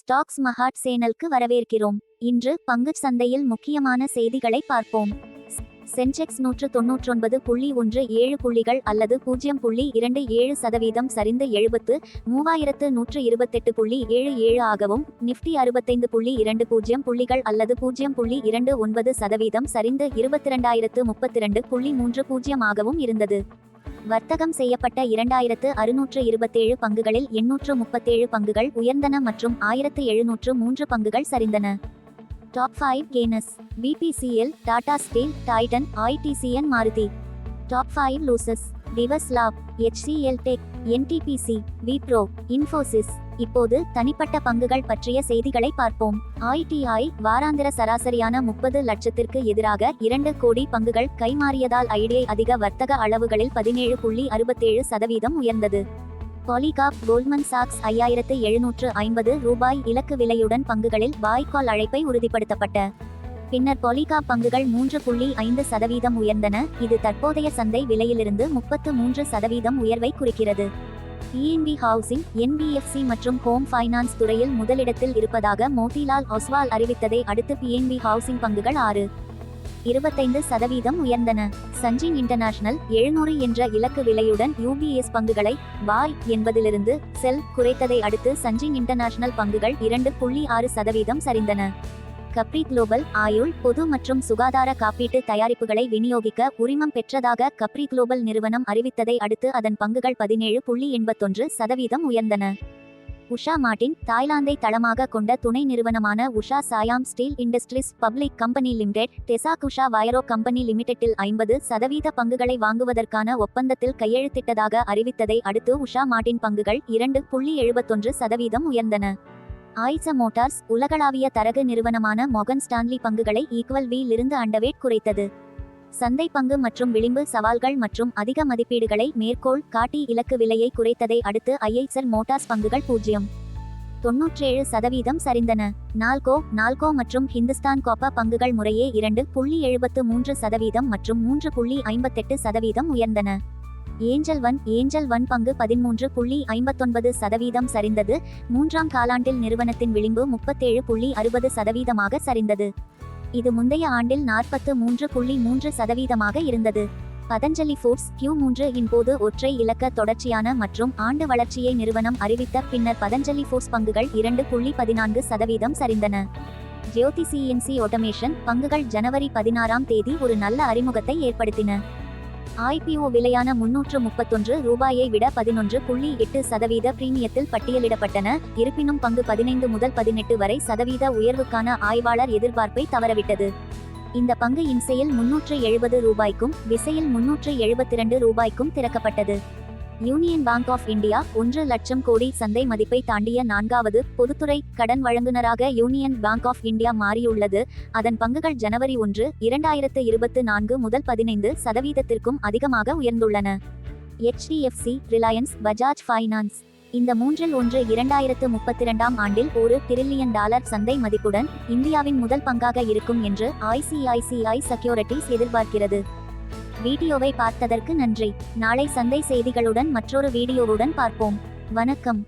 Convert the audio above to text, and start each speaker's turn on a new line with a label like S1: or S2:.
S1: Stocks மஹாட் சேனலுக்கு வரவேற்கிறோம். இன்று பங்குச் சந்தையில் முக்கியமான செய்திகளை பார்ப்போம். சென்செக்ஸ் 199.17 புள்ளிகள் அல்லது 0.27% சரிந்து 73,128.77 ஆகவும், நிஃப்டி 65.20 புள்ளிகள் அல்லது 0.29% சரிந்து 22,032.30 ஆகவும் இருந்தது. வர்த்தகம் செய்யப்பட்ட 2627 பங்குகளில் 837 பங்குகள் உயர்ந்தன மற்றும் 1703 பங்குகள் சரிந்தன. Top 5 gainers: BPCL, Tata steel, Titan, ITC, Maruti. Top 5 losers: Divi's lab, HCL tech, NTPC, Wipro, Infosys. இப்போது தனிப்பட்ட பங்குகள் பற்றிய செய்திகளை பார்ப்போம். ITI வாராந்திர சராசரியான 30 லட்சத்திற்கு எதிராக 2 கோடி பங்குகள் கைமாறியதால் ஐடிஐ அதிக வர்த்தக அளவுகளில் 17.67% உயர்ந்தது. பாலிகாப் கோல்ட்மன் சாக்ஸ் 5750 ரூபாய் இலக்கு விலையுடன் பங்குகளில் பாய்கால் அழைப்பை உறுதிப்படுத்தப்பட்ட பின்னர் பாலிகாப் பங்குகள் 3.5% உயர்ந்தன. இது தற்போதைய சந்தை விலையிலிருந்து 33% உயர்வை குறிக்கிறது. PNB ஹவுசிங், NBFC மற்றும் ஹோம் ஃபைனான்ஸ் துறையில் முதலிடத்தில் இருப்பதாக மோதிலால் ஒஸ்வால் அறிவித்ததை அடுத்து PNB ஹவுசிங் பங்குகள் 6.25% உயர்ந்தன. சஞ்சின் இன்டர்நேஷனல் 700 என்ற இலக்கு விலையுடன் UBS பங்குகளை பாய் என்பதிலிருந்து செல் குறைத்ததை அடுத்து சஞ்சின் இன்டர்நேஷனல் பங்குகள் 2.6% சரிந்தன. கப்ரி குளோபல் ஆயுள், பொது மற்றும் சுகாதார காப்பீட்டு தயாரிப்புகளை விநியோகிக்க உரிமம் பெற்றதாக கப்ரி குளோபல் நிறுவனம் அறிவித்ததை அடுத்து அதன் பங்குகள் 17.81% உயர்ந்தன. உஷா மார்ட்டின், தாய்லாந்தை தளமாக கொண்ட துணை நிறுவனமான Usha Siam steel industries public company limited, Tesac Usha wire rope company லிமிடெட்டில் 50% பங்குகளை வாங்குவதற்கான ஒப்பந்தத்தில் கையெழுத்திட்டதாக அறிவித்ததை அடுத்து உஷா மார்ட்டின் பங்குகள் 2.71% உயர்ந்தன. ஆய்ச மோட்டார்ஸ், உலகளாவிய தரகு நிறுவனமான மொகன் ஸ்டான்லி பங்குகளை ஈக்குவல் லிருந்து அண்டர்வேட் குறைத்தது. சந்தை பங்கு மற்றும் விளிம்பு சவால்கள் மற்றும் அதிக மதிப்பீடுகளை மேற்கோள் காட்டி இலக்கு விலையை குறைத்ததை அடுத்து ஐசர் மோட்டார்ஸ் பங்குகள் 0.97% சரிந்தன. நால்கோ மற்றும் ஹிந்துஸ்தான் காப்பர் பங்குகள் முறையே 2.73% மற்றும் 3.58% உயர்ந்தன. ஏஞ்சல் ஒன் பங்கு 13.59% சரிந்தது. மூன்றாம் காலாண்டில் நிறுவனத்தின் விளிம்பு 37.60% சரிந்தது. இது முந்தைய ஆண்டில் 43.3% இருந்தது. பதஞ்சலி ஃபுட்ஸ் Q3 இன் போது ஒற்றை இலக்க தொடர்ச்சியான மற்றும் ஆண்டு வளர்ச்சியை நிறுவனம் அறிவித்த பின்னர் பதஞ்சலி ஃபுட்ஸ் பங்குகள் 2.14% சரிந்தன. ஜோதி CNC ஆட்டோமேஷன் பங்குகள் ஜனவரி 16ஆம் தேதி ஒரு நல்ல அறிமுகத்தை ஏற்படுத்தின. IPO விலையான 331 ரூபாயை விட 11.8% பிரீமியத்தில் பட்டியலிடப்பட்டன. இருப்பினும் பங்கு 15 முதல் 18 வரை சதவீத உயர்வுக்கான ஆய்வாளர் எதிர்பார்ப்பை தவறவிட்டது. இந்த பங்கு இன்சையில் 370 ரூபாய்க்கும் விசையில் 372 ரூபாய்க்கும் திறக்கப்பட்டது. யூனியன் பேங்க் ஆஃப் இந்தியா 1 லட்சம் கோடி சந்தை மதிப்பை தாண்டிய 4வது பொதுத்துறை கடன் வழங்குனராக யூனியன் பேங்க் ஆஃப் இந்தியா மாறியுள்ளது. அதன் பங்குகள் ஜனவரி 1, 2024 முதல் 15% அதிகமாக உயர்ந்துள்ளன. HDFC, Reliance, Bajaj finance. இந்த மூன்றில் ஒன்று 2032ஆம் ஆண்டில் $1 டிரில்லியன் சந்தை மதிப்புடன் இந்தியாவின் முதல் பங்காக இருக்கும் என்று ICICI செக்யூரிட்டிஸ் எதிர்பார்க்கிறது. வீடியோவை பார்த்ததற்கு நன்றி. நாளை சந்தை செய்திகளுடன் மற்றொரு வீடியோவுடன் பார்ப்போம். வணக்கம்.